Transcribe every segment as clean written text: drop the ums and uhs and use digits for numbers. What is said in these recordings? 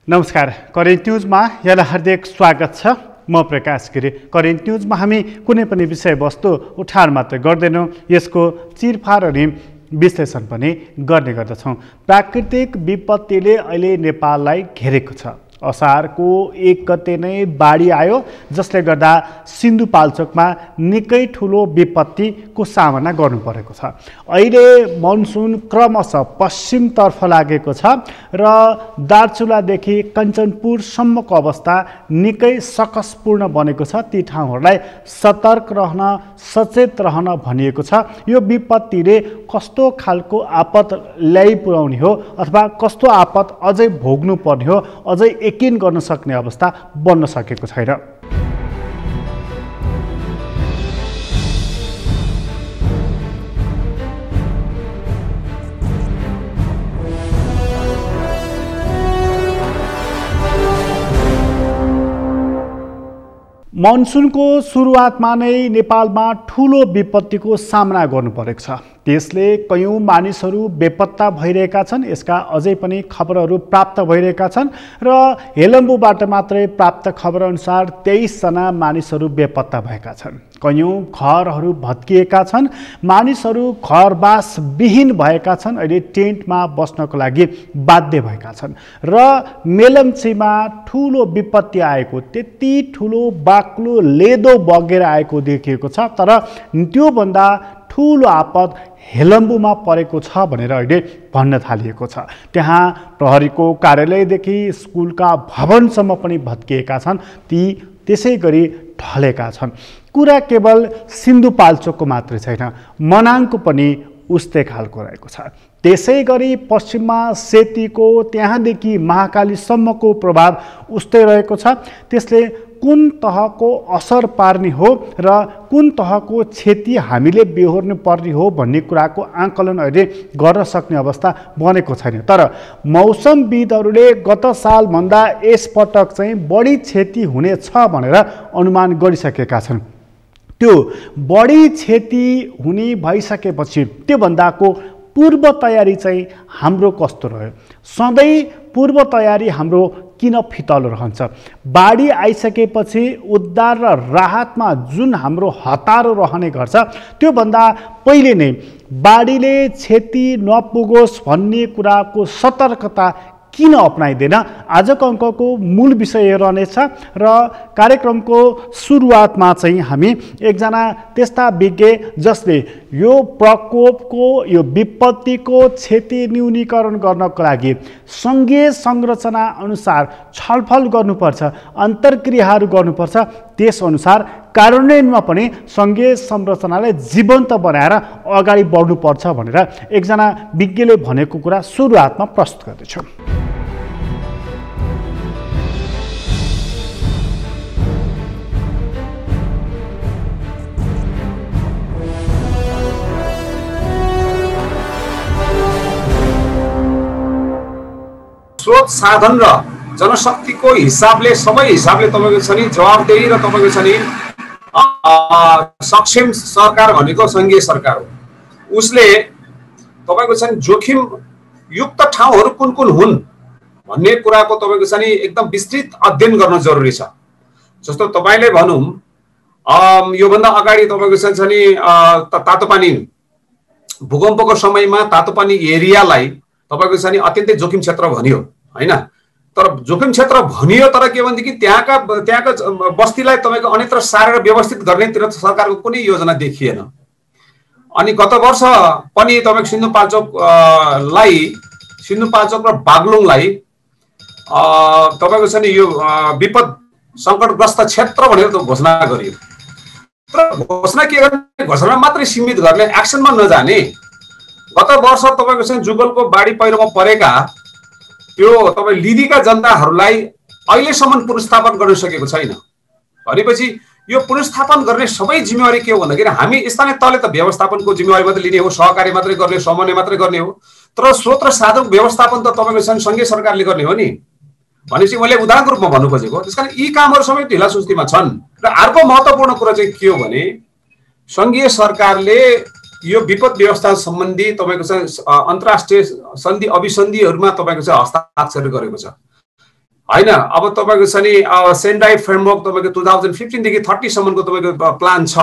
नमस्कार, करेन्ट न्युजमा यहाँलाई हार्दिक स्वागत छ। म प्रकाश गिरी। करेन्ट न्युजमा हामी कुनै पनि विषयवस्तु उठान मात्र गर्दैनौँ, यसको चिरफार अनि विश्लेषण पनि गर्ने गर्दछौँ। प्राकृतिक विपत्तिले अहिले नेपाललाई घेरेको छ। असारको 1 गते नै बाढी आयो, जसले गर्दा सिन्धुपाल्चोकमा निकै ठुलो विपत्तिको सामना गर्नु परेको छ। अहिले मनसुन क्रमशः पश्चिमतर्फ लागेको छ र दार्चुलादेखि कञ्चनपुरसम्मको अवस्था निकै सकसपूर्ण बनेको छ। ती ठाउँहरूलाई सतर्क रहन, सचेत रहन भनिएको छ। यो विपत्तिले कस्तो खालको आपत ल्याइपुर्याउने हो अथवा कस्तो आपत अझै भोग्नु पर्ने हो, अझै यकिन गर्न सक्ने अवस्था बन्न सकेको छैन। मनसुनको सुरुवातमा नै नेपालमा ठुलो विपत्तिको सामना गर्नु परेको छ। त्यसले कयौं मानिसहरू बेपत्ता भइरहेका छन्। यसका अझै पनि खबरहरू प्राप्त भइरहेका छन् र हेलम्बुबाट मात्रै प्राप्त खबरअनुसार 23 जना मानिसहरू बेपत्ता भएका छन्। कयौं घरहरू भत्किएका छन्। मानिसहरू घरबास विहीन भएका छन्। अहिले टेन्टमा बस्नको लागि बाध्य भएका छन् र मेलम्चीमा ठुलो विपत्ति आएको, त्यति ठुलो बाक्लो लेदो बगेर आएको देखिएको छ। तर त्योभन्दा ठुलो आपत हेलम्बुमा परेको छ भनेर अहिले भन्न थालिएको छ। त्यहाँ प्रहरीको कार्यालयदेखि स्कुलका भवनसम्म पनि भत्किएका छन्। ती त्यसै गरी ढलेका छन्। कुरा केवल सिन्धुपाल्चोकको मात्रै छैन, मनाङको पनि उस्तै खालको रहेको छ। त्यसै गरी पश्चिममा सेतीको त्यहाँदेखि महाकालीसम्मको प्रभाव उस्तै रहेको छ। त्यसले कुन तहको असर पार्ने हो र कुन तहको क्षति हामीले बेहोर्नु पर्ने हो भन्ने कुराको आकलन अहिले गर्न सक्ने अवस्था बनेको छैन। तर मौसमविदहरूले गत सालभन्दा यसपटक चाहिँ बढी क्षति हुनेछ भनेर अनुमान गरिसकेका छन्। त्यो बढी क्षति हुने भइसकेपछि त्योभन्दाको पूर्व तयारी चाहिँ हाम्रो कस्तो रह्यो? सधैँ पूर्व तयारी हाम्रो किन फितलो रहन्छ? बाढी आइसकेपछि उद्धार र राहतमा जुन हाम्रो हतारो रहने गर्छ, त्योभन्दा पहिले नै बाढीले क्षति नपुगोस् भन्ने कुराको सतर्कता किन अपनाइँदैन? आजको अङ्कको मूल विषय रहनेछ र कार्यक्रमको सुरुवातमा चाहिँ हामी एकजना त्यस्ता विज्ञ जसले यो प्रकोपको, यो विपत्तिको क्षति न्यूनीकरण गर्नको लागि सङ्घीय संरचना अनुसार छलफल गर्नुपर्छ, अन्तर्क्रियाहरू गर्नुपर्छ, त्यसअनुसार कार्यान्वयनमा पनि सङ्घीय संरचनालाई जीवन्त बनाएर अगाडि बढ्नुपर्छ भनेर एकजना विज्ञले भनेको कुरा सुरुवातमा प्रस्तुत गर्दछु। स्रोत साधन र जनशक्तिको हिसाबले सबै हिसाबले तपाईको छ नि जवाबदेही र तपाईको छ नि सक्षम सरकार भनेको सङ्घीय सरकार हो। उसले तपाईको छ नि जोखिम युक्त ठाउँहरू कुन कुन हुन् भन्ने कुराको तपाईको छ नि एकदम विस्तृत अध्ययन गर्न जरुरी छ। जस्तो तपाईले भनौं योभन्दा अगाडि तपाईको छ नि तातोपानी भूकम्पको समयमा तातोपानी एरियालाई तपाईको छ नि अत्यन्तै जोखिम क्षेत्र भनियो हैन। तर जोखिम क्षेत्र भनियो, तर के भनेदेखि त्यहाँका बस्तीलाई तपाईको अन्यत्र सारेर व्यवस्थित गर्नेतिर सरकारको कुनै योजना देखिएन। अनि गत वर्ष पनि तपाईको सिन्धुपाल्चोक र बागलुङलाई तपाईको छ नि यो विपद संकटग्रस्त क्षेत्र भनेर घोषणा गरियो। तर घोषणा के गर्ने? घोषणा मात्रै सीमित गर्ने, एक्सनमा नजाने। गत वर्ष तपाईको छ जुगलको बाढी पहिरोमा परेका त्यो तपाई लिदिका जनताहरूलाई अहिलेसम्म पुनर्स्थापन गर्न सकेको छैन। भनेपछि यो पुनर्स्थापन गर्ने सबै जिम्मेवारी के हो भन्दाखेरि हामी स्थानीय तहले त व्यवस्थापनको जिम्मेवारी मात्रै लिने हो, सहकारी मात्रै गर्ने, समन्वय मात्रै गर्ने हो। तर स्रोत र साधन व्यवस्थापन त तपाईको सङ्घीय सरकारले गर्ने हो नि। भनेपछि मैले उदाहरणको रूपमा भन्नु खोजेको। त्यसकारण यी कामहरू सबै ढिला सुस्तीमा छन्। र अर्को महत्त्वपूर्ण कुरा चाहिँ के हो भने सङ्घीय सरकारले यो विपद व्यवस्था सम्बन्धी तपाईको अन्तर्राष्ट्रिय सन्धि अभिसन्धिहरुमा तपाईको हस्ताक्षर गरेको छ। हैन। अब तपाईको छ नि सेन्डाई फ्रेमवर्क तपाईको 2015 देखि 30 सम्मको तपाईको प्लान छ।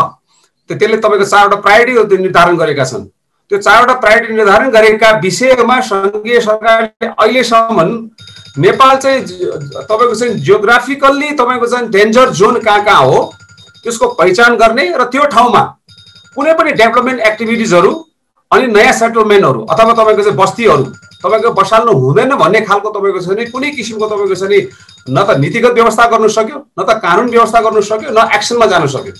त्यसले तपाईको 4 वटा प्रायोरिटी निर्धारण गरेका छन्। त्यो 4 वटा प्रायोरिटी निर्धारण गरेका विषयमा संघीय सरकारले अहिलेसम्म नेपाल चाहिँ तपाईको चाहिँ जियोग्राफिकल्ली तपाईको चाहिँ डेन्जर जोन कहाँ हो त्यसको पहिचान गर्ने र त्यो ठाउँमा कुनै पनि डेभलपमेन्ट एक्टिभिटिजहरु अनि नयाँ सेटलमेन्टहरु अथवा तपाईको चाहिँ बस्तीहरु तपाईको बसाल्नु हुँदैन भन्ने खालको तपाईको छ नि कुनै किसिमको तपाईको छ नि न त नीतिगत व्यवस्था गर्न सक्यो न त कानुन व्यवस्था गर्न सक्यो न एक्सनमा जान सक्यो।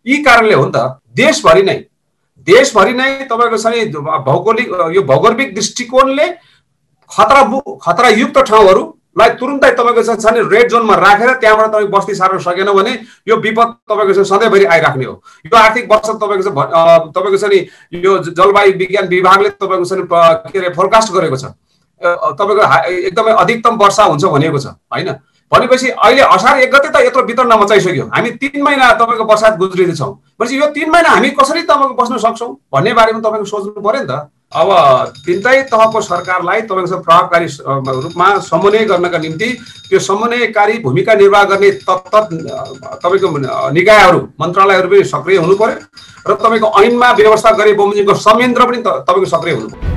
यी कारणले हो नि त देशभरि नै तपाईको छ नि भौगोलिक यो भौगोलिक दृष्टिकोणले खतरा युक्त ठाउँहरुलाई तुरुन्तै तपाईको छ नि रेड जोनमा राखेर त्यहाँबाट तपाईँ बस्ती सार्न सकेन भने यो विपद तपाईको छ सधैँभरि आइराख्ने हो। यो आर्थिक वर्ष तपाईको छ नि यो जलवायु विज्ञान विभागले तपाईको छ नि के रे फोरकास्ट गरेको छ तपाईको एकदमै अधिकतम वर्षा हुन्छ भनेको छ हैन। भनेपछि अहिले असार 1 गते त यत्रो बितर नमचाइसक्यो। हामी 3 महिना तपाईको बर्सात गुज्रिदै छौं। भनेपछि यो 3 महिना हामी कसरी तपाईको बस्न सक्छौं भन्ने बारेमा तपाईको सोच्नु पर्यो नि त। अब तीनटै तहको सरकारलाई तपाईको प्रभावकारी रूपमा समन्वय गर्नका निम्ति त्यो समन्वयकारी भूमिका निर्वाह गर्ने तपाईको निकायहरु मन्त्रालयहरु पनि सक्रिय हुनु पर्यो र तपाईको ऐनमा व्यवस्था गरे बमोजिमको संयन्त्र पनि तपाईको सक्रिय हुनु पर्यो।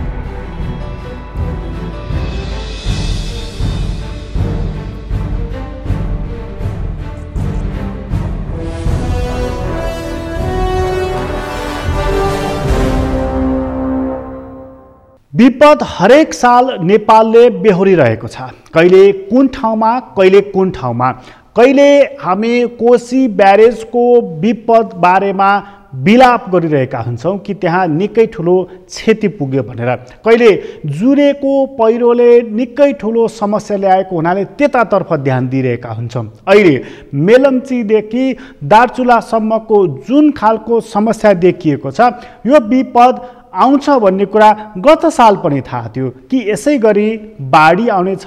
विपद हरेक साल नेपालले बेहोरिरहेको छ। कहिले कुन ठाउँमा कहिले हामी कोशी ब्यारेजको विपद बारेमा विलाप गरिरहेका हुन्छौं कि त्यहाँ निकै ठुलो क्षति पुग्यो भनेर। कहिले जुरेको पहिरोले निकै ठुलो समस्या ल्याएको हुनाले त्यतातर्फ ध्यान दिइरहेका हुन्छौं। अहिले मेलम्चीदेखि दार्चुलासम्मको जुन खालको समस्या देखिएको छ यो विपद आउँछ भन्ने कुरा गत साल पनि थाहा थियो कि यसै गरी बाढी आउनेछ,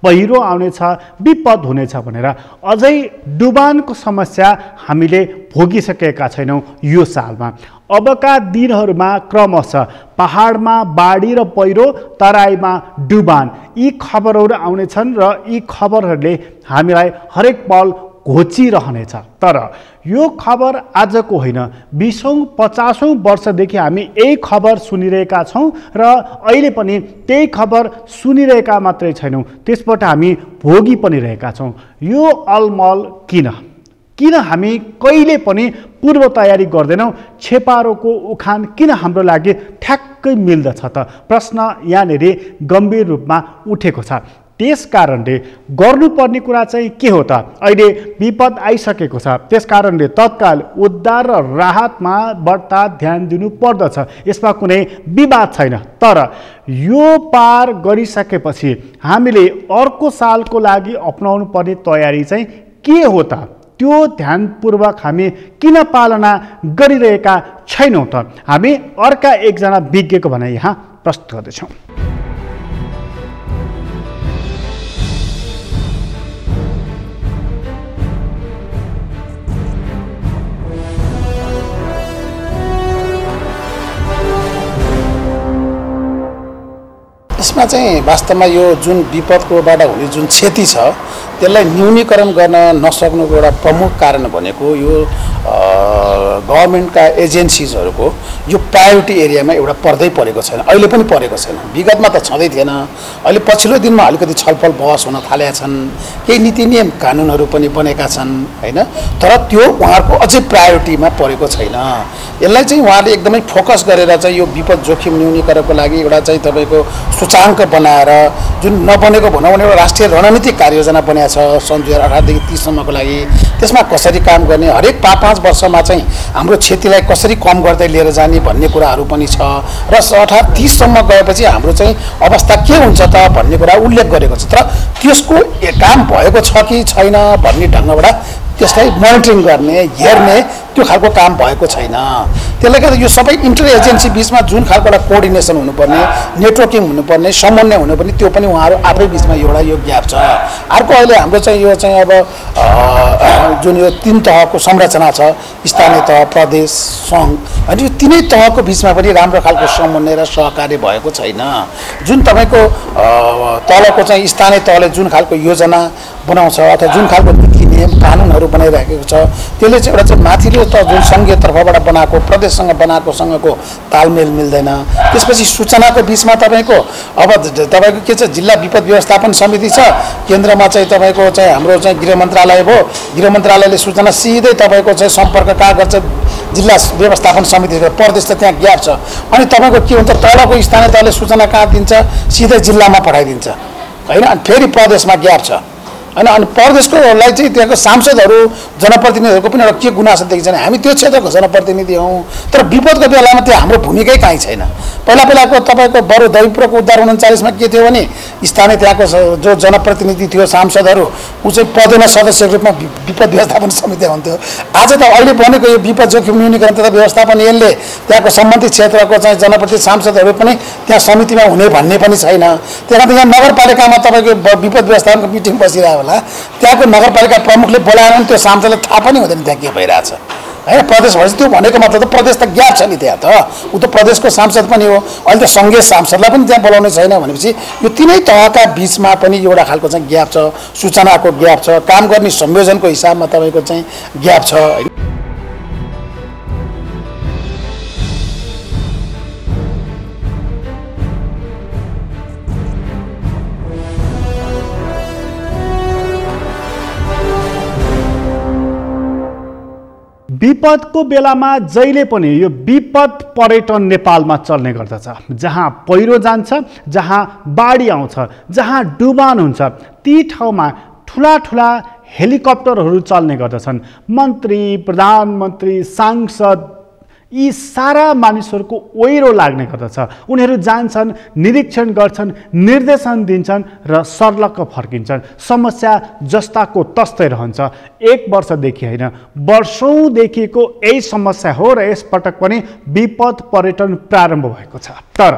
पहिरो आउनेछ, विपद हुनेछ भनेर। अझै डुबानको समस्या हामीले भोगिसकेका छैनौं यो सालमा। अबका दिनहरूमा क्रमशः पहाडमा बाढी र पहिरो, तराईमा डुबान, यी खबरहरू आउनेछन् र यी खबरहरूले हामीलाई हरेक पल घोचिरहनेछ। तर यो खबर आजको होइन, 20औं-50औं वर्षदेखि हामी यही खबर सुनिरहेका छौं र अहिले पनि त्यही खबर सुनिरहेका मात्रै छैनौं, त्यसबाट हामी भोगी पनि रहेका छौं। यो अलमल किन हामी कहिले पनि पूर्व तयारी गर्दैनौं? छेपारोको उखान किन हाम्रो लागि ठ्याक्कै मिल्दछ त? प्रश्न यहाँनेर गम्भीर रूपमा उठेको छ। त्यसकारणले गर्नुपर्ने कुरा चाहिँ के हो त? अहिले विपद आइसकेको छ, त्यसकारणले तत्काल उद्धार र राहतमा बढ्ता ध्यान दिनु पर्दछ, यसमा कुनै विवाद छैन। तर यो पार गरिसकेपछि हामीले अर्को सालको लागि अपनाउनु पर्ने तयारी चाहिँ के हो त? त्यो ध्यानपूर्वक हामी किन पालना गरिरहेका छैनौं त? हामी अर्का एकजना विज्ञको भनाइ यहाँ प्रस्तुत गर्दैछौं। यसमा चाहिँ वास्तवमा यो जुन विपदकोबाट हुने जुन क्षति छ त्यसलाई न्यूनीकरण गर्न नसक्नुको एउटा प्रमुख कारण भनेको यो गभर्नमेन्टका एजेन्सिजहरूको यो प्रायोरिटी एरियामा एउटा पर्दै परेको छैन। अहिले पनि परेको छैन, विगतमा त छँदै थिएन। अहिले पछिल्लो दिनमा अलिकति छलफल बहस हुन थालेका छन्, केही नीति नियम कानुनहरू पनि बनेका छन् हैन, तर त्यो उहाँहरूको अझै प्रायोरिटीमा परेको छैन। यसलाई चाहिँ उहाँले एकदमै फोकस गरेर चाहिँ यो विपद जोखिम न्यूनीकरणको लागि एउटा चाहिँ तपाईको सूचाङ्क बनाएर जुन नबनेको भनौँ भने एउटा राष्ट्रिय रणनीतिक कार्ययोजना बनाएको छ सन् 2018 देखि 30 सम्मको लागि। त्यसमा कसरी काम गर्ने, हरेक 5 वर्षमा चाहिँ हाम्रो क्षतिलाई कसरी कम गर्दै लिएर जाने भन्ने कुराहरू पनि छ र 18-30 सम्म गएपछि हाम्रो चाहिँ अवस्था के हुन्छ त भन्ने कुरा उल्लेख गरेको छ। तर त्यसको काम भएको छ कि छैन भन्ने ढङ्गबाट त्यसलाई मोनिटरिङ गर्ने, हेर्ने त्यो खालको काम भएको छैन। त्यसले गर्दा यो सबै इन्टर एजेन्सी बीचमा जुन खालको एउटा कोअर्डिनेसन हुनुपर्ने, नेटवर्किङ हुनुपर्ने, समन्वय हुनुपर्ने त्यो पनि उहाँहरू आफै बीचमा एउटा यो ग्याप छ। अर्को अहिले हाम्रो चाहिँ यो चाहिँ अब जुन यो 3 तहको संरचना छ, स्थानीय तह, प्रदेश, सङ्घ, अनि यो तीनै तहको बिचमा पनि राम्रो खालको समन्वय र सहकार्य भएको छैन। जुन तपाईँको तलको चाहिँ स्थानीय तहले जुन खालको योजना बनाउँछ अथवा जुन खालको नीति नियम कानुनहरू बनाइराखेको छ, त्यसले चाहिँ एउटा चाहिँ माथिल्लो त जुन सङ्घीय तर्फबाट बनाएको प्रदेशसँग बनाएकोसँगको तालमेल मिल्दैन। त्यसपछि सूचनाको बिचमा तपाईँको अब तपाईँको के छ, जिल्ला विपद व्यवस्थापन समिति छ, केन्द्रमा चाहिँ तपाईँको चाहिँ हाम्रो चाहिँ गृह मन्त्रालय भयो, गृह मन्त्रालयले सूचना सिधै तपाईँको चाहिँ सम्पर्क कहाँ गर्छ, जिल्ला व्यवस्थापन समिति, प्रदेश त त्यहाँ ग्याप छ। अनि तपाईँको के हुन्छ, तलको स्थानीय तहले सूचना कहाँ दिन्छ, सिधै जिल्लामा पठाइदिन्छ होइन, अनि फेरि प्रदेशमा ग्याप छ होइन। अनि प्रदेशकोलाई चाहिँ त्यहाँको सांसदहरू जनप्रतिनिधिहरूको पनि एउटा के गुनासो देखिन्छ भने हामी त्यो क्षेत्रको जनप्रतिनिधि हौँ, तर विपदको बेलामा त्यो हाम्रो भूमिकै काहीँ छैन। पहिलाको तपाईँको बरु दैवपुरको उद्धार 39मा के थियो भने स्थानीय त्यहाँको जो जनप्रतिनिधि थियो, सांसदहरू, ऊ चाहिँ पदेन सदस्यको रूपमा विपद व्यवस्थापन समिति हुन्थ्यो। आज त अहिले बनेको यो विपद जोखिम न्यूनीकरण तथा व्यवस्थापन ऐनले त्यहाँको सम्बन्धित क्षेत्रको चाहिँ जनप्रतिनिधि सांसदहरू पनि त्यहाँ समितिमा हुने भन्ने पनि छैन। त्यहाँ त यहाँ नगरपालिकामा तपाईँको विपद व्यवस्थापनको मिटिङ बसिरहेको होला, त्यहाँको नगरपालिका प्रमुखले बोलाएर पनि त्यो सांसदलाई थाहा पनि हुँदैन त्यहाँ के भइरहेछ होइन। प्रदेश भएपछि त्यो भनेको मतलब त प्रदेश त ग्याप छ नि, त्यहाँ त ऊ त प्रदेशको सांसद पनि हो, अहिले त सङ्घीय सांसदलाई पनि त्यहाँ बोलाउने छैन भनेपछि यो तीनै तहका बिचमा पनि एउटा खालको चाहिँ ग्याप छ, सूचनाको ग्याप छ, काम गर्ने संयोजनको हिसाबमा तपाईँको चाहिँ ग्याप छ। विपदको बेलामा जहिले पनि यो विपद पर्यटन नेपालमा चल्ने गर्दछ। जहाँ पहिरो जान्छ, जहाँ बाढी आउँछ, जहाँ डुबान हुन्छ, ती ठाउँमा ठुला ठुला हेलिकप्टरहरू चल्ने गर्दछन्। मन्त्री, प्रधानमन्त्री, सांसद, यी सारा मानिसहरूको ओहिरो लाग्ने गर्दछ। उनीहरू जान्छन्, निरीक्षण गर्छन्, निर्देशन दिन्छन् र सर्लक्क फर्किन्छन्। समस्या जस्ताको तस्तै रहन्छ। 1 वर्षदेखि होइन, वर्षौँदेखिको यही समस्या हो र यसपटक पनि विपद पर्यटन प्रारम्भ भएको छ। तर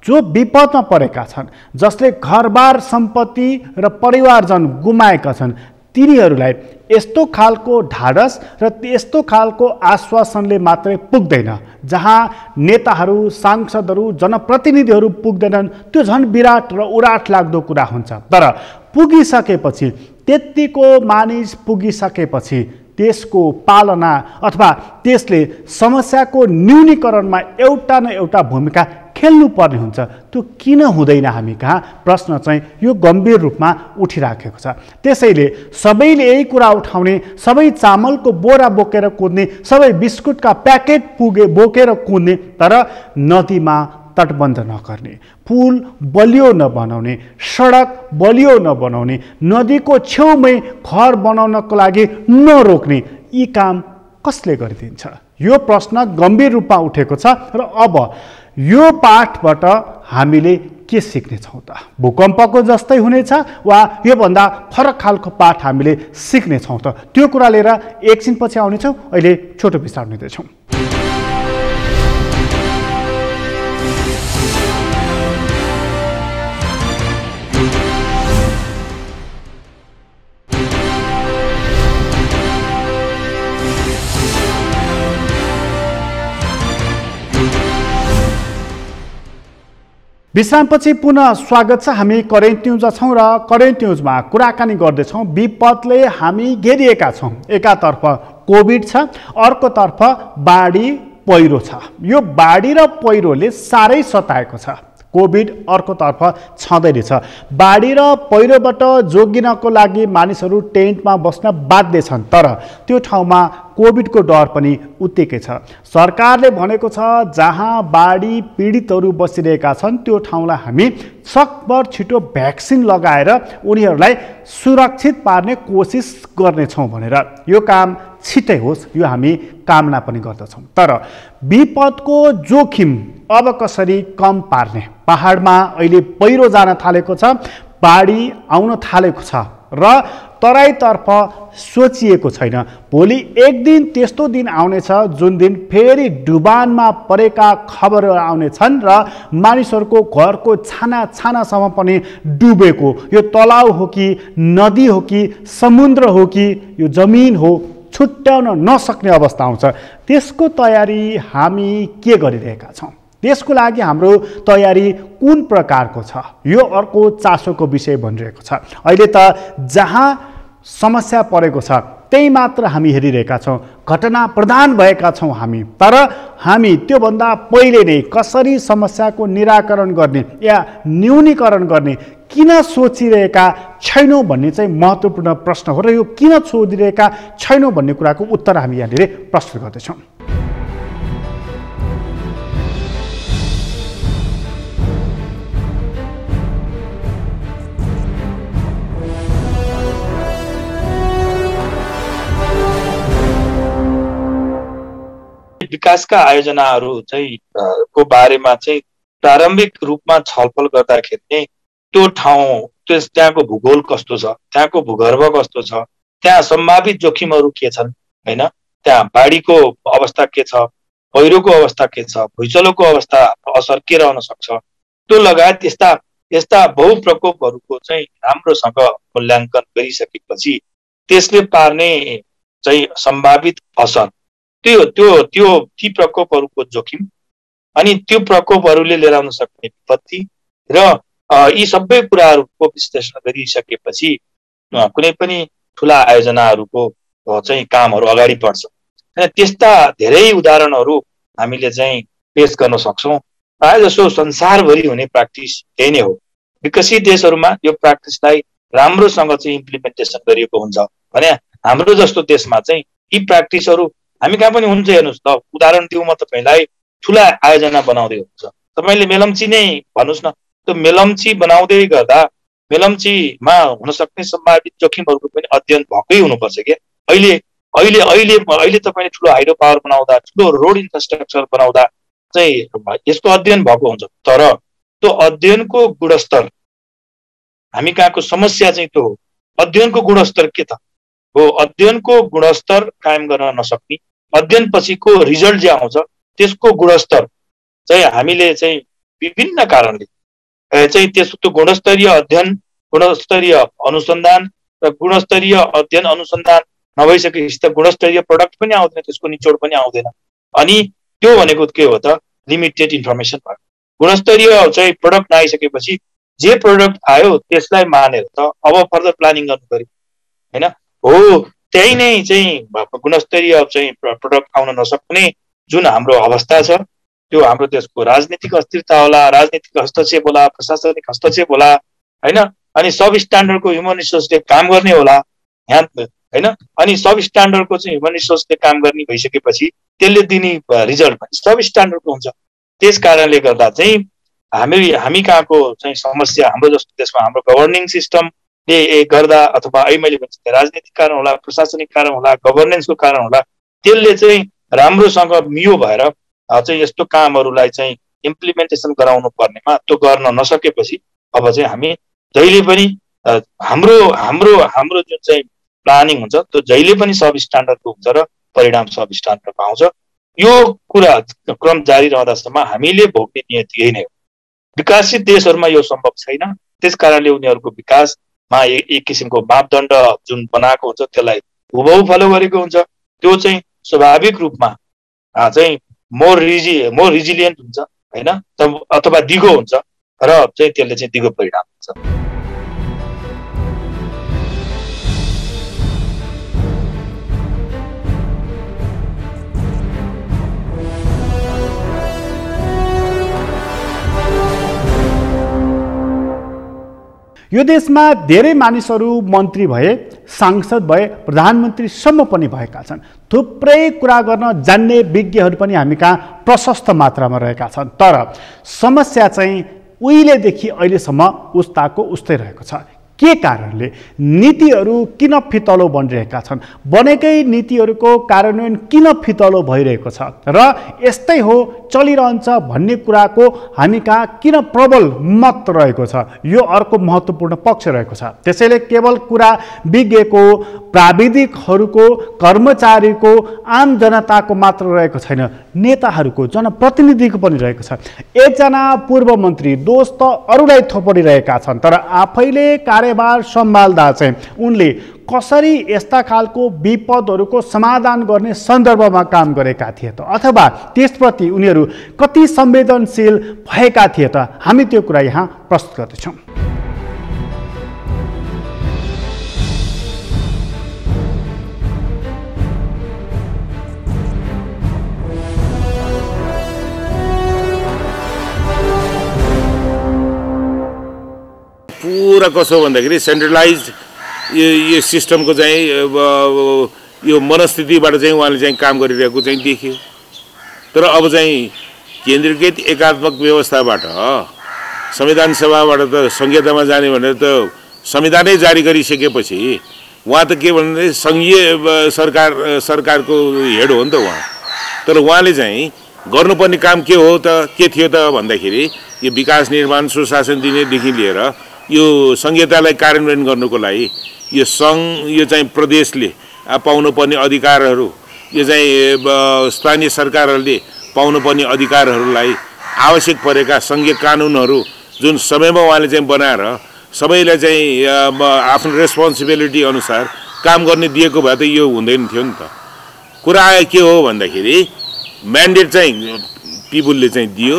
जो विपदमा परेका छन्, जसले घरबार, सम्पत्ति र परिवारजन गुमाएका छन्, तिनीहरूलाई यस्तो खालको ढाडस र यस्तो खालको आश्वासनले मात्रै पुग्दैन। जहाँ नेताहरू, सांसदहरू, जनप्रतिनिधिहरू पुग्दैनन्, त्यो झन् विराट र उराट लाग्दो कुरा हुन्छ। तर पुगिसकेपछि, त्यत्तिको मानिस पुगिसकेपछि त्यसको पालना अथवा त्यसले समस्याको न्यूनीकरणमा एउटा न एउटा भूमिका खेल्नुपर्ने हुन्छ। त्यो किन हुँदैन हामी कहाँ, प्रश्न चाहिँ यो गम्भीर रूपमा उठिराखेको छ। त्यसैले सबैले यही कुरा उठाउने, सबै चामलको बोरा बोकेर कुद्ने, सबै बिस्कुटका प्याकेट बोकेर कुद्ने, तर नदीमा तटबन्ध नगर्ने, पुल बलियो नबनाउने, सडक बलियो नबनाउने, नदीको छेउमै घर बनाउनको लागि नरोक्ने, यी काम कसले गरिदिन्छ? यो प्रश्न गम्भीर रूपमा उठेको छ। र अब यो पाठबाट हामीले के सिक्नेछौँ त? भूकम्पको जस्तै हुनेछ वा योभन्दा फरक खालको पाठ हामीले सिक्नेछौँ त? त्यो कुरा लिएर एकछिनपछि आउनेछौँ। अहिले छोटो विश्राम लिँदैछौँ। विश्रामपछि पुनः स्वागत छ। हामी करेन्ट न्युजमा छौँ र करेन्ट न्युजमा कुराकानी गर्दैछौँ। विपदले हामी घेरिएका छौँ। एकातर्फ कोभिड छ, अर्कोतर्फ बाढी पहिरो छ। यो बाढी र पहिरोले साह्रै सताएको छ। कोभिड अर्कोतर्फ छँदै छ। बाढी र पहिरोबाट जोगिनको लागि मानिसहरू टेन्टमा बस्न बाध्य छन्, तर त्यो ठाउँमा कोभिडको डर पनि उत्तिकै छ। सरकारले भनेको छ जहाँ बाढी पीडितहरू बसिरहेका छन् त्यो ठाउँलाई हामी सकभर छिटो भ्याक्सिन लगाएर उनीहरूलाई सुरक्षित पार्ने कोसिस गर्नेछौँ भनेर। यो काम छिटै होस्, यो हामी कामना पनि गर्दछौँ। तर विपदको जोखिम अब कसरी कम पार्ने? पहाडमा अहिले पहिरो जान थालेको छ, बाढी आउन थालेको छ र तराईतर्फ सोचिएको छैन। भोलि एक दिन त्यस्तो दिन आउनेछ जुन दिन फेरि डुबानमा परेका खबरहरू आउनेछन् र मानिसहरूको घरको छाना छानासम्म पनि डुबेको, यो तलाउ हो कि नदी हो कि समुद्र हो कि यो जमिन हो, छुट्याउन नसक्ने अवस्था आउँछ। त्यसको तयारी हामी के गरिरहेका छौँ? त्यसको लागि हाम्रो तयारी कुन प्रकारको छ? यो अर्को चासोको विषय बनिरहेको छ। अहिले त जहाँ समस्या परेको छ त्यही मात्र हामी हेरिरहेका छौँ, घटना प्रधान भएका छौँ हामी। तर हामी त्योभन्दा पहिले नै कसरी समस्याको निराकरण गर्ने या न्यूनीकरण गर्ने किन सोचिरहेका छैनौँ भन्ने चाहिँ महत्त्वपूर्ण प्रश्न हो र यो किन सोधिरहेका छैनौँ भन्ने कुराको उत्तर हामी यहाँनिर प्रस्तुत गर्दैछौँ। विकासका आयोजनाहरू चाहिँ को बारेमा चाहिँ प्रारम्भिक रूपमा छलफल गर्दाखेरि नै त्यो ठाउँ त्यहाँको भूगोल कस्तो छ, त्यहाँको भूगर्भ कस्तो छ, त्यहाँ सम्भावित जोखिमहरू के छन्, होइन, त्यहाँ बाढीको अवस्था के छ, पहिरोको अवस्था के छ, भुइँचलोको अवस्था असर के रहन सक्छ, त्यो लगायत यस्ता यस्ता बहुप्रकोपहरूको चाहिँ राम्रोसँग मूल्याङ्कन गरिसकेपछि त्यसले पार्ने चाहिँ सम्भावित असर, ती प्रकोपहरूको जोखिम अनि त्यो प्रकोपहरूले लिएर आउन सक्ने विपत्ति र यी सबै कुराहरूको विश्लेषण गरिसकेपछि कुनै पनि ठुला आयोजनाहरूको चाहिँ कामहरू अगाडि बढ्छ। त्यस्ता धेरै उदाहरणहरू हामीले चाहिँ पेश गर्न सक्छौँ। प्रायः जसो संसारभरि हुने प्र्याक्टिस त्यही नै हो। विकसित देशहरूमा यो प्र्याक्टिसलाई राम्रोसँग चाहिँ इम्प्लिमेन्टेसन गरिएको हुन्छ भने हाम्रो जस्तो देशमा चाहिँ यी प्र्याक्टिसहरू हामी कहाँ पनि हुन्छ। हेर्नुहोस् त, उदाहरण दिउँ म तपाईँलाई, ठुला आयोजना बनाउँदै हुन्छ, तपाईँले मेलम्ची नै भन्नुहोस् न, त्यो मेलम्ची बनाउँदै गर्दा मेलम्चीमा हुन सक्ने सम्भावित जोखिमहरूको पनि अध्ययन भएकै हुनुपर्छ क्या। अहिले अहिले अहिले अहिले तपाईँले ठुलो हाइड्रो पावर बनाउँदा, ठुलो रोड इन्फ्रास्ट्रक्चर बनाउँदा चाहिँ यसको अध्ययन भएको हुन्छ। तर त्यो अध्ययनको गुणस्तर, हामी कहाँको समस्या चाहिँ त्यो हो। अध्ययनको गुणस्तर के त हो? अध्ययनको गुणस्तर कायम गर्न नसक्ने, अध्ययन पछिको रिजल्ट जे आउँछ त्यसको गुणस्तर चाहिँ हामीले चाहिँ विभिन्न कारणले चाहिँ त्यो गुणस्तरीय अध्ययन, गुणस्तरीय अनुसन्धान र गुणस्तरीय अध्ययन अनुसन्धान नभइसकेपछि त गुणस्तरीय प्रडक्ट पनि आउँदैन, त्यसको निचोड पनि आउँदैन। अनि त्यो भनेको के हो त? लिमिटेड इन्फर्मेसन भयो। गुणस्तरीय चाहिँ प्रडक्ट नआइसकेपछि जे प्रडक्ट आयो त्यसलाई मानेर त अब फर्दर प्लानिङ गर्नु पर्यो, होइन हो। त्यही नै चाहिँ गुणस्तरीय चाहिँ प्रडक्ट आउन नसक्ने जुन हाम्रो अवस्था छ, त्यो हाम्रो देशको राजनीतिक अस्थिरता होला, राजनीतिक हस्तक्षेप होला, प्रशासनिक हस्तक्षेप होला, होइन, अनि सब स्ट्यान्डर्डको ह्युमन रिसोर्सले काम गर्ने होला यहाँ, होइन। अनि सब स्ट्यान्डर्डको चाहिँ ह्युमन रिसोर्सले काम गर्ने भइसकेपछि त्यसले दिने रिजल्ट पनि सब स्ट्यान्डर्डको हुन्छ। त्यस कारणले गर्दा चाहिँ हामी कहाँको चाहिँ समस्या, हाम्रो जस्तो देशमा हाम्रो गभर्निङ सिस्टमले गर्दा अथवा मैले भन्छ राजनीतिक कारण होला, प्रशासनिक कारण होला, गभर्नेन्सको कारण होला, त्यसले चाहिँ राम्रोसँग मियो भएर चाहिँ यस्तो कामहरूलाई चाहिँ इम्प्लिमेन्टेसन गराउनु पर्नेमा त्यो गर्न नसकेपछि अब चाहिँ हामी जहिले पनि हाम्रो हाम्रो हाम्रो जुन चाहिँ प्लानिङ हुन्छ त्यो जहिले पनि सब स्ट्यान्डर्डको हुन्छ र परिणाम सब स्ट्यान्डर्डको आउँछ। यो कुरा क्रम जारी रहँदासम्म हामीले भोग्ने नियति यही नै हो। विकासित देशहरूमा यो सम्भव छैन, त्यस कारणले उनीहरूको विकासमा एक किसिमको मापदण्ड जुन बनाएको हुन्छ त्यसलाई हुबहु फलो गरेको हुन्छ। त्यो चाहिँ स्वाभाविक रूपमा चाहिँ मोर रिजिलियन्ट हुन्छ, होइन, अथवा दिगो हुन्छ र चाहिँ त्यसले चाहिँ दिगो परिणाम हुन्छ। यो देशमा धेरै मानिसहरू मन्त्री भए, सांसद भए, प्रधानमन्त्रीसम्म पनि भएका छन्। थुप्रै कुरा गर्न जान्ने विज्ञहरू पनि हामी कहाँ प्रशस्त मात्रामा रहेका छन्। तर समस्या चाहिँ उहिलेदेखि अहिलेसम्म उस्ताको उस्तै रहेको छ। के कारणले? नीतिहरू किन फितलो बनिरहेका छन्? बनेकै नीतिहरूको कार्यान्वयन किन फितलो भइरहेको छ? र यस्तै हो चलिरहन्छ भन्ने कुराको हामी कहाँ किन प्रबल मत रहेको छ, यो अर्को महत्त्वपूर्ण पक्ष रहेको छ। त्यसैले केवल कुरा विज्ञको, प्राविधिकहरूको, कर्मचारीको, आम जनताको मात्र रहेको छैन, नेताहरूको, जनप्रतिनिधिको पनि रहेको छ। एकजना पूर्व मन्त्री दोष त अरूलाई थोपडिरहेका छन्, तर आफैले कार्यभार सम्हाल्दा चाहिँ उनले कसरी यस्ता खालको विपदहरूको समाधान गर्ने सन्दर्भमा काम गरेका थिए त, अथवा त्यसप्रति उनीहरू कति संवेदनशील भएका थिए त, हामी त्यो कुरा यहाँ प्रस्तुत गर्दैछौँ। पुरा कसो भन्दाखेरि सेन्ट्रलाइज यो सिस्टमको चाहिँ यो मनस्थितिबाट चाहिँ उहाँले चाहिँ काम गरिरहेको चाहिँ देखियो। तर अब चाहिँ केन्द्रीकृत एकात्मक व्यवस्थाबाट संविधान सभाबाट त संहितामा जाने भनेर त संविधानै जारी गरिसकेपछि उहाँ त के भन्ने सङ्घीय सरकारको हेड हो नि त उहाँ। तर उहाँले चाहिँ गर्नुपर्ने काम के हो त, के थियो त भन्दाखेरि यो विकास निर्माण सुशासन दिनेदेखि लिएर यो संहितालाई कार्यान्वयन गर्नुको लागि यो यो चाहिँ प्रदेशले पाउनुपर्ने अधिकारहरू, यो चाहिँ स्थानीय सरकारहरूले पाउनुपर्ने अधिकारहरूलाई आवश्यक परेका सङ्घीय कानुनहरू जुन समयमा उहाँले चाहिँ बनाएर सबैलाई चाहिँ आफ्नो रेस्पोन्सिबिलिटी अनुसार काम गर्ने दिएको भए त यो हुँदैन थियो नि त। कुरा के हो भन्दाखेरि म्यान्डेट चाहिँ पिपुलले चाहिँ दियो,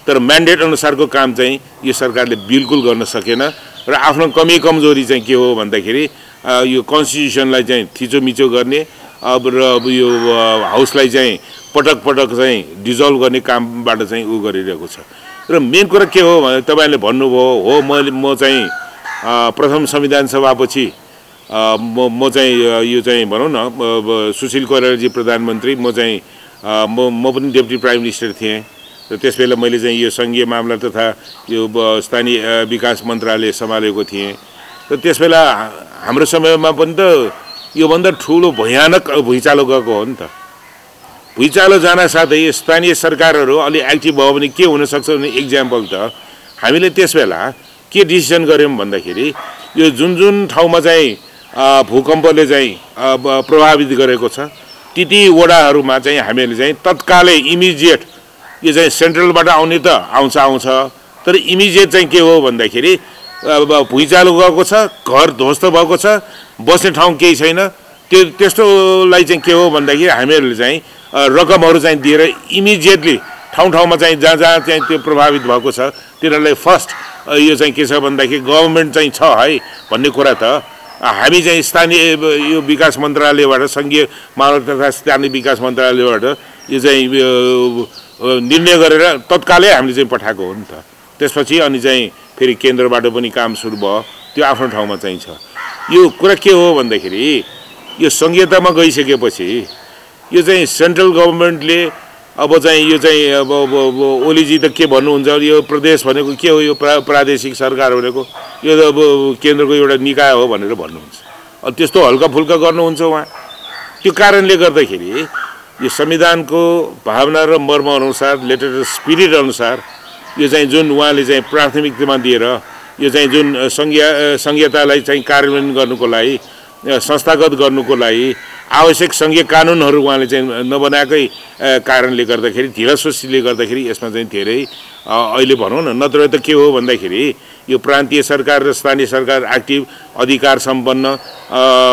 तर म्यान्डेट अनुसारको काम चाहिँ यो सरकारले बिल्कुल गर्न सकेन। र आफ्नो कमी कमजोरी चाहिँ के हो भन्दाखेरि यो कन्स्टिट्युसनलाई चाहिँ थिचोमिचो गर्ने, अब र यो हाउसलाई चाहिँ पटक पटक चाहिँ डिजल्भ गर्ने कामबाट चाहिँ उ गरिरहेको छ। र मेन कुरा के हो भने तपाईँले भन्नुभयो हो, म चाहिँ प्रथम संविधान सभापछि म चाहिँ यो चाहिँ भनौँ न सुशील कोइरालाजी प्रधानमन्त्री, म चाहिँ म पनि डेप्युटी प्राइम मिनिस्टर थिएँ। र त्यसबेला मैले चाहिँ यो सङ्घीय मामला तथा यो स्थानीय विकास मन्त्रालय सम्हालेको थिएँ। र त्यसबेला हाम्रो समयमा पनि त योभन्दा ठुलो भयानक भुइँचालो गएको हो नि त। भुइँचालो जान साथै स्थानीय सरकारहरू अलि एक्टिभ भयो भने के हुनसक्छ भने इक्जाम्पल त हामीले त्यसबेला के डिसिसन गऱ्यौँ भन्दाखेरि यो जुन जुन ठाउँमा चाहिँ भूकम्पले चाहिँ प्रभावित गरेको छ ती वडाहरूमा चाहिँ हामीले चाहिँ तत्कालै इमिजिएट यो चाहिँ सेन्ट्रलबाट आउने त आउँछ, तर इमिजिएट चाहिँ के हो भन्दाखेरि भुइँचालो गएको छ, घर ध्वस्त भएको छ, बस्ने ठाउँ केही छैन, त्यस्तोलाई चाहिँ के हो भन्दाखेरि हामीहरूले चाहिँ रकमहरू चाहिँ दिएर इमिजिएटली ठाउँमा चाहिँ जहाँ जहाँ चाहिँ त्यो प्रभावित भएको छ तिनीहरूलाई फर्स्ट यो चाहिँ के छ भन्दाखेरि गभर्मेन्ट चाहिँ छ है भन्ने कुरा त हामी चाहिँ स्थानीय यो विकास मन्त्रालयबाट, सङ्घीय मानव तथा स्थानीय विकास मन्त्रालयबाट यो चाहिँ निर्णय गरेर तत्कालै हामीले चाहिँ पठाएको हो नि त। त्यसपछि अनि चाहिँ फेरि केन्द्रबाट पनि काम सुरु भयो, त्यो आफ्नो ठाउँमा चाहिँ छ। यो कुरा के हो भन्दाखेरि यो संहितामा गइसकेपछि यो चाहिँ सेन्ट्रल गभर्मेन्टले अब चाहिँ यो चाहिँ अब ओलीजी त के भन्नुहुन्छ, यो प्रदेश भनेको के हो, यो प्रादेशिक सरकार भनेको यो त अब केन्द्रको एउटा निकाय हो भनेर भन्नुहुन्छ। अब त्यस्तो हल्का फुल्का गर्नुहुन्छ उहाँ। त्यो कारणले गर्दाखेरि यो संविधानको भावना र मर्म अनुसार, लेटर स्पिरिट अनुसार यो चाहिँ जुन उहाँले चाहिँ प्राथमिकतामा दिएर यो चाहिँ जुन संहितालाई चाहिँ कार्यान्वयन गर्नुको लागि, संस्थागत गर्नुको लागि आवश्यक सङ्घीय कानुनहरू उहाँले चाहिँ नबनाएकै कारणले गर्दाखेरि, ढिलासुस्तीले गर्दाखेरि यसमा चाहिँ धेरै अहिले भनौँ न, नत्र त के हो भन्दाखेरि यो प्रान्तीय सरकार र स्थानीय सरकार एक्टिभ अधिकार सम्पन्न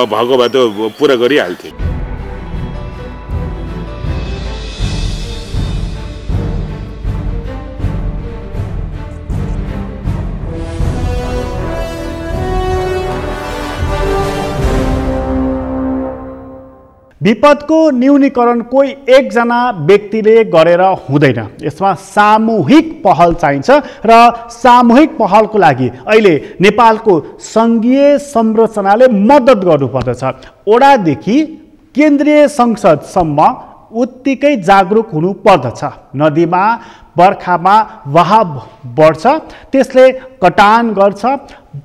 भएको भए त पुरा गरिहाल्थ्यो। विपदको न्यूनीकरण कोही एकजना व्यक्तिले गरेर हुँदैन, यसमा सामूहिक पहल चाहिन्छ र सामूहिक पहलको लागि अहिले नेपालको सङ्घीय संरचनाले मद्दत गर्नुपर्दछ। ओडादेखि केन्द्रीय संसदसम्म उत्तिकै जागरुक हुनु पर्दछ। नदीमा बर्खामा बहाव बढ्छ, त्यसले कटान गर्छ,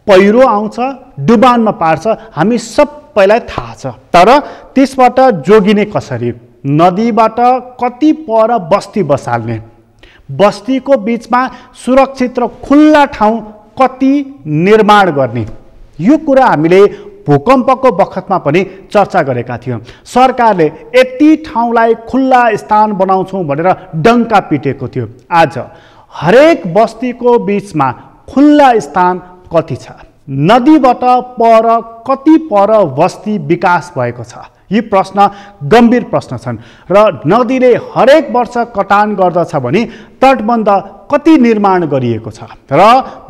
पहिरो आउँछ, डुबानमा पार्छ, हामी सबैलाई थाहा छ। तर त्यसबाट जोगिने कसरी, नदीबाट कति पर बस्ती बसाल्ने, बस्तीको बिचमा सुरक्षित र खुल्ला ठाउँ कति निर्माण गर्ने, यो कुरा हामीले भूकम्पको बखतमा पनि चर्चा गरेका थियौँ। सरकारले यति ठाउँलाई खुल्ला स्थान बनाउँछौँ भनेर डङ्का पिटेको थियो। आज हरेक बस्तीको बिचमा खुल्ला स्थान कति छ? नदीबाट पर कति पर बस्ती विकास भएको छ? यी प्रश्न गम्भीर प्रश्न छन् र नदीले हरेक वर्ष कटान गर्दछ भने तटबन्ध कति निर्माण गरिएको छ र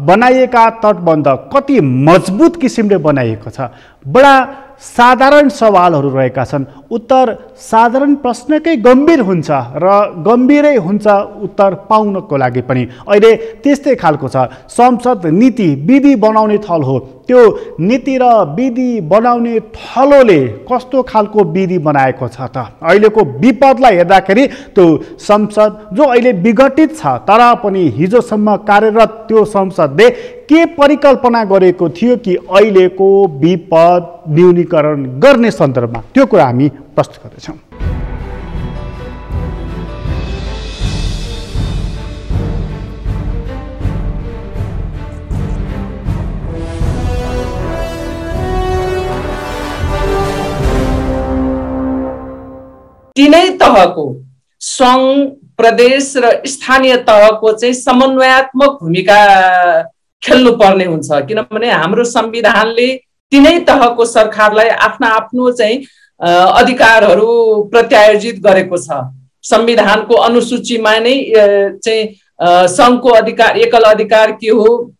बनाइएका तटबन्ध कति मजबुत किसिमले बनाइएको छ? बडा साधारण सवालहरू रहेका छन्। उत्तर साधारण प्रश्नकै गम्भीर हुन्छ र गम्भीरै हुन्छ उत्तर पाउनको लागि पनि। अहिले त्यस्तै खालको छ। संसद नीति विधि बनाउने थल हो। त्यो नीति र विधि बनाउने थलोले कस्तो खालको विधि बनाएको छ त? अहिलेको विपदलाई हेर्दाखेरि त्यो संसद जो अहिले विघटित छ तर पनि हिजोसम्म कार्यरत त्यो संसदले के परिकल्पना गरेको थियो कि अहिलेको विपद न्यूनीकरण गर्ने सन्दर्भमा, त्यो कुरा हामी प्रस्तुत गर्दैछौँ। तीनै तहको सङ्घ, प्रदेश र स्थानीय तहको चाहिँ समन्वयात्मक भूमिका खेल्नु पर्ने हुन्छ। किनभने हाम्रो संविधानले तीनै तहको सरकारलाई आफ्ना आफ्नो चाहिँ अधिकारहरू प्रत्यायोजित गरेको छ। संविधानको अनुसूचीमा नै चाहिँ सङ्घको अधिकार, एकल अधिकार के हो,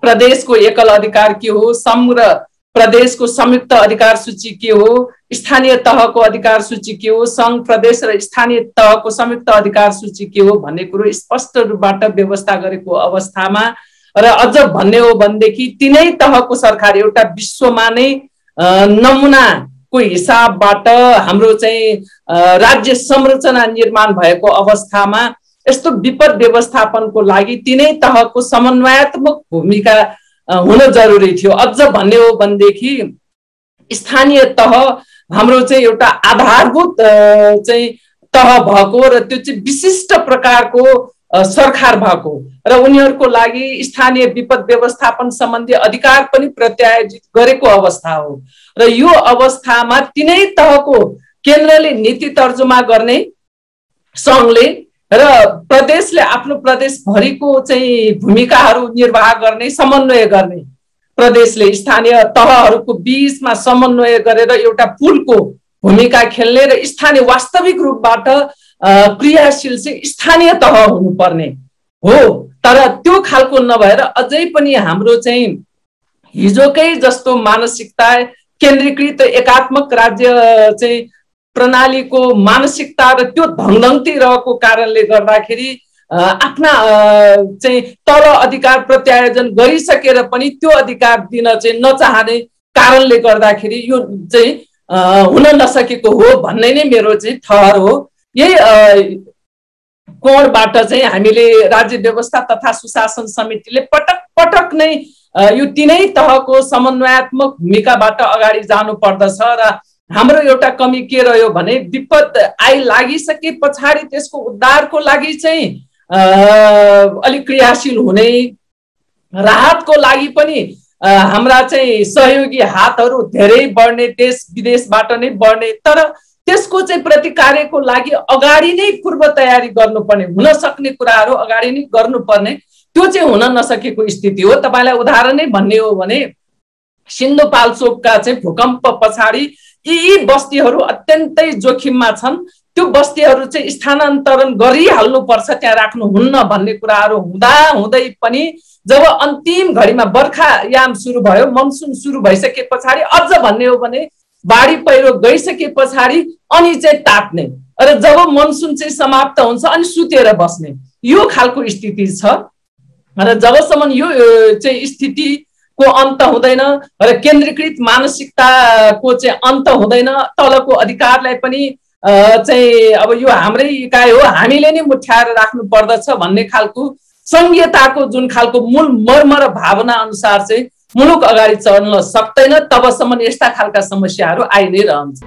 प्रदेशको एकल अधिकार के हो, संघ र प्रदेशको संयुक्त अधिकार सूची के हो, स्थानीय तहको अधिकार सूची के हो, संघ, प्रदेश र स्थानीय तहको संयुक्त अधिकार सूची के हो भन्ने कुरो स्पष्ट रूपबाट व्यवस्था गरेको अवस्थामा र अझ भन्ने हो भनेदेखि तीनै तहको सरकार एउटा विश्वमा नै नमुनाको हिसाबबाट हाम्रो चाहिँ राज्य संरचना निर्माण भएको अवस्थामा यस्तो विपद व्यवस्थापनको लागि तीनै तहको समन्वयात्मक भूमिका हुन जरुरी थियो। अझ भन्ने हो भनेदेखि स्थानीय तह हाम्रो चाहिँ एउटा आधारभूत चाहिँ तह भएको र त्यो चाहिँ विशिष्ट प्रकारको सरकार भएको र उनीहरूको लागि स्थानीय विपद व्यवस्थापन सम्बन्धी अधिकार पनि प्रत्यायोजित गरेको अवस्था हो। र यो अवस्थामा तीनै तहको केन्द्रले नीति तर्जुमा गर्ने, सङ्घले र प्रदेशले आफ्नो प्रदेशभरिको चाहिँ भूमिकाहरू निर्वाह गर्ने, समन्वय गर्ने, प्रदेशले स्थानीय तहहरूको बीचमा समन्वय गरेर एउटा पुलको भूमिका खेल्ने र स्थानीय वास्तविक रूपबाट क्रियाशील चाहिँ स्थानीय तह हुनुपर्ने हो। तर त्यो खालको नभएर अझै पनि हाम्रो चाहिँ हिजोकै जस्तो मानसिकता, केन्द्रीकृत एकात्मक राज्य चाहिँ प्रणालीको मानसिकता र त्यो धङधङ्ती रहेको कारणले गर्दाखेरि आफ्ना चाहिँ तल अधिकार प्रत्यायोजन गरिसकेर पनि त्यो अधिकार दिन चाहिँ नचाहने कारणले गर्दाखेरि यो चाहिँ हुन नसकेको हो भन्ने नै मेरो चाहिँ ठहर हो। यही कोणबाट चाहिँ हामीले राज्य व्यवस्था तथा सुशासन समितिले पटक पटक नै यो तीनै तहको समन्वयात्मक भूमिकाबाट अगाडि जानु पर्दछ र हाम्रो एउटा कमी के रह्यो भने विपद लागिसके पछाडि त्यसको उद्धारको लागि चाहिँ अलिक क्रियाशील हुने, राहतको लागि पनि हाम्रा चाहिँ सहयोगी हातहरू धेरै बढ्ने, देश विदेशबाट नै बढ्ने, तर त्यसको चाहिँ प्रतिकार्यको लागि अगाडि नै पूर्व तयारी गर्नुपर्ने, हुन सक्ने कुराहरू अगाडि नै गर्नुपर्ने, त्यो चाहिँ हुन नसकेको स्थिति हो। तपाईँलाई उदाहरण नै भन्ने हो भने सिन्धुपाल्चोकका चाहिँ भूकम्प पछाडि यी बस्तीहरू अत्यन्तै जोखिममा छन्, त्यो बस्तीहरू चाहिँ स्थानान्तरण गरिहाल्नुपर्छ, त्यहाँ राख्नुहुन्न भन्ने कुराहरू हुँदा हुँदै पनि जब अन्तिम घडीमा बर्खायाम सुरु भयो, मनसुन सुरु भइसके पछाडि, अझ भन्ने हो भने बाढी पहिरो गइसके पछाडि अनि चाहिँ तात्ने र जब मनसुन चाहिँ समाप्त हुन्छ अनि सुतेर बस्ने, यो खालको स्थिति छ। र जबसम्म यो चाहिँ स्थितिको अन्त हुँदैन र केन्द्रीकृत मानसिकताको चाहिँ अन्त हुँदैन, तलको अधिकारलाई पनि चाहिँ अब यो हाम्रै इकाइ हो, हामीले नै मुठ्याएर राख्नु पर्दछ भन्ने खालको संघीयताको जुन खालको मूल मर्म र भावना अनुसार चाहिँ मुलुक अगाडि चल्न सक्दैन, तबसम्म यस्ता खालका समस्याहरू आइ नै रहन्छ।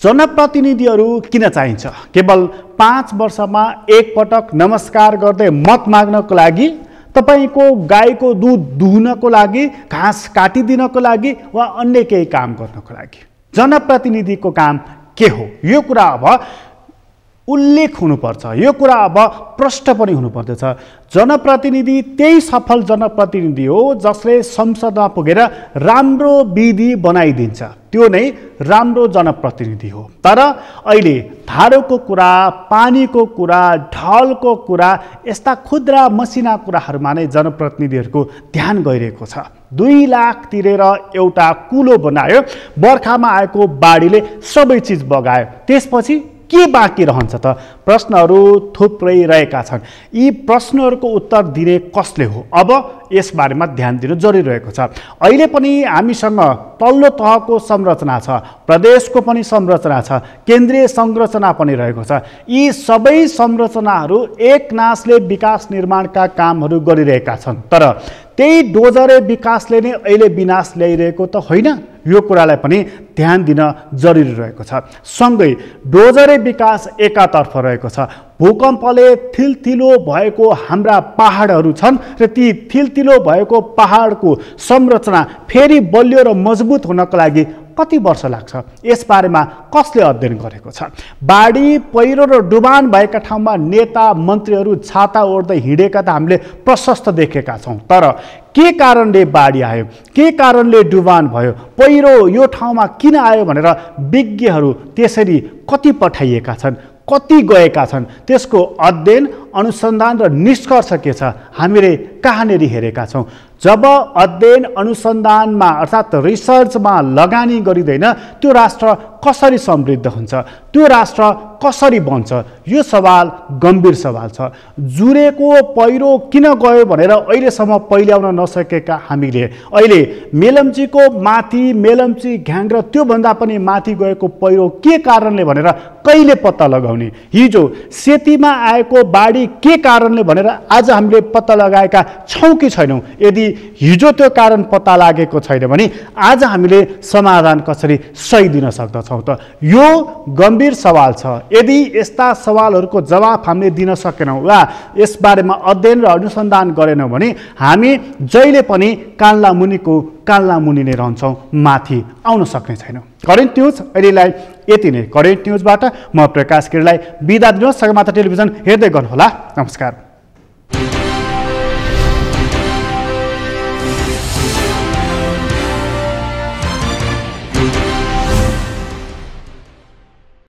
जनप्रतिनिधिहरू किन चाहिन्छ? केवल 5 वर्षमा एकपटक नमस्कार गर्दै मत माग्नको लागि, तपाईको गाईको दुध दुहुनको लागि, घाँस काटिदिनको लागि वा अन्य केही काम गर्नको लागि? जनप्रतिनिधिको काम के हो? यो कुरा अब उल्लेख हुनुपर्छ, यो कुरा अब प्रश्न पनि हुनुपर्दछ। जनप्रतिनिधि त्यही सफल जनप्रतिनिधि हो जसले संसदमा पुगेर राम्रो विधि बनाइदिन्छ, त्यो नै राम्रो जनप्रतिनिधि हो। तर अहिले धारोको कुरा, पानीको कुरा, ढलको कुरा, यस्ता खुद्रा मसिना कुराहरूमा नै जनप्रतिनिधिहरूको ध्यान गइरहेको छ। 2 लाख तिरेर एउटा कुलो बनायो, बर्खामा आएको बाढीले सबै चिज बगायो, त्यसपछि के बाँकी रहन्छ त? प्रश्नहरू थुप्रै रहेका छन्। यी प्रश्नहरूको उत्तर दिने कसले हो? अब यसबारेमा ध्यान दिनु जरुरी रहेको छ। अहिले पनि हामीसँग तल्लो तहको संरचना छ, प्रदेशको पनि संरचना छ, केन्द्रीय संरचना पनि रहेको छ। यी सबै संरचनाहरू एक नासले विकास निर्माणका कामहरू गरिरहेका छन्। तर त्यही डोजरे विकासले नै अहिले विनाश ल्याइरहेको त होइन, यो कुरालाई पनि ध्यान दिन जरुरी रहेको छ। सँगै डोजरे विकास एकातर्फ रहेको छ, भूकम्पले थिलथिलो भएको हाम्रा पहाडहरू छन् र ती थिलथिलो भएको पहाडको संरचना फेरि बलियो र मजबुत हुनको लागि कति वर्ष लाग्छ? यसबारेमा कसले अध्ययन गरेको छ? बाढी, पहिरो र डुबान भएका ठाउँमा नेता मन्त्रीहरू छाता ओढ्दै हिँडेका त हामीले प्रशस्त देखेका छौँ। तर के कारणले बाढी आयो, के कारणले डुबान भयो, पहिरो यो ठाउँमा किन आयो भनेर विज्ञहरू त्यसरी कति पठाइएका छन्, कति गएका छन्, त्यसको अध्ययन, अनुसन्धान र निष्कर्ष के छ हामीले कहाँनिर हेरेका छौँ? जब अध्ययन अनुसन्धानमा अर्थात् रिसर्चमा लगानी गरिँदैन त्यो राष्ट्र कसरी समृद्ध हुन्छ, त्यो राष्ट्र कसरी बन्छ? यो सवाल गम्भीर सवाल छ। जुरेको पहिरो किन गयो भनेर अहिलेसम्म पहिल्याउन नसकेका हामीले अहिले मेलम्चीको माथि, मेलम्ची घ्याङ र त्योभन्दा पनि माथि गएको पहिरो के कारणले भनेर कहिले पत्ता लगाउने? हिजो सेतीमा आएको बाढी के कारणले भनेर आज हामीले पत्ता लगाएका छौँ कि छैनौँ? यदि हिजो त्यो कारण पत्ता लागेको छैन भने आज हामीले समाधान कसरी सही दिन सक्दछौँ त? यो गम्भीर सवाल छ। यदि यस्ता सवालहरूको जवाफ हामीले दिन सकेनौँ वा यसबारेमा अध्ययन र अनुसन्धान गरेनौँ भने हामी जहिले पनि कान्ला मुनि नै रहन्छौँ, माथि आउन सक्ने छैनौँ। करेन्ट न्युज अहिलेलाई यति नै। करेन्ट न्युजबाट म प्रकाश गिरीलाई बिदा दिनुहोस्। सगरमाथा टेलिभिजन हेर्दै गर्नुहोला। नमस्कार।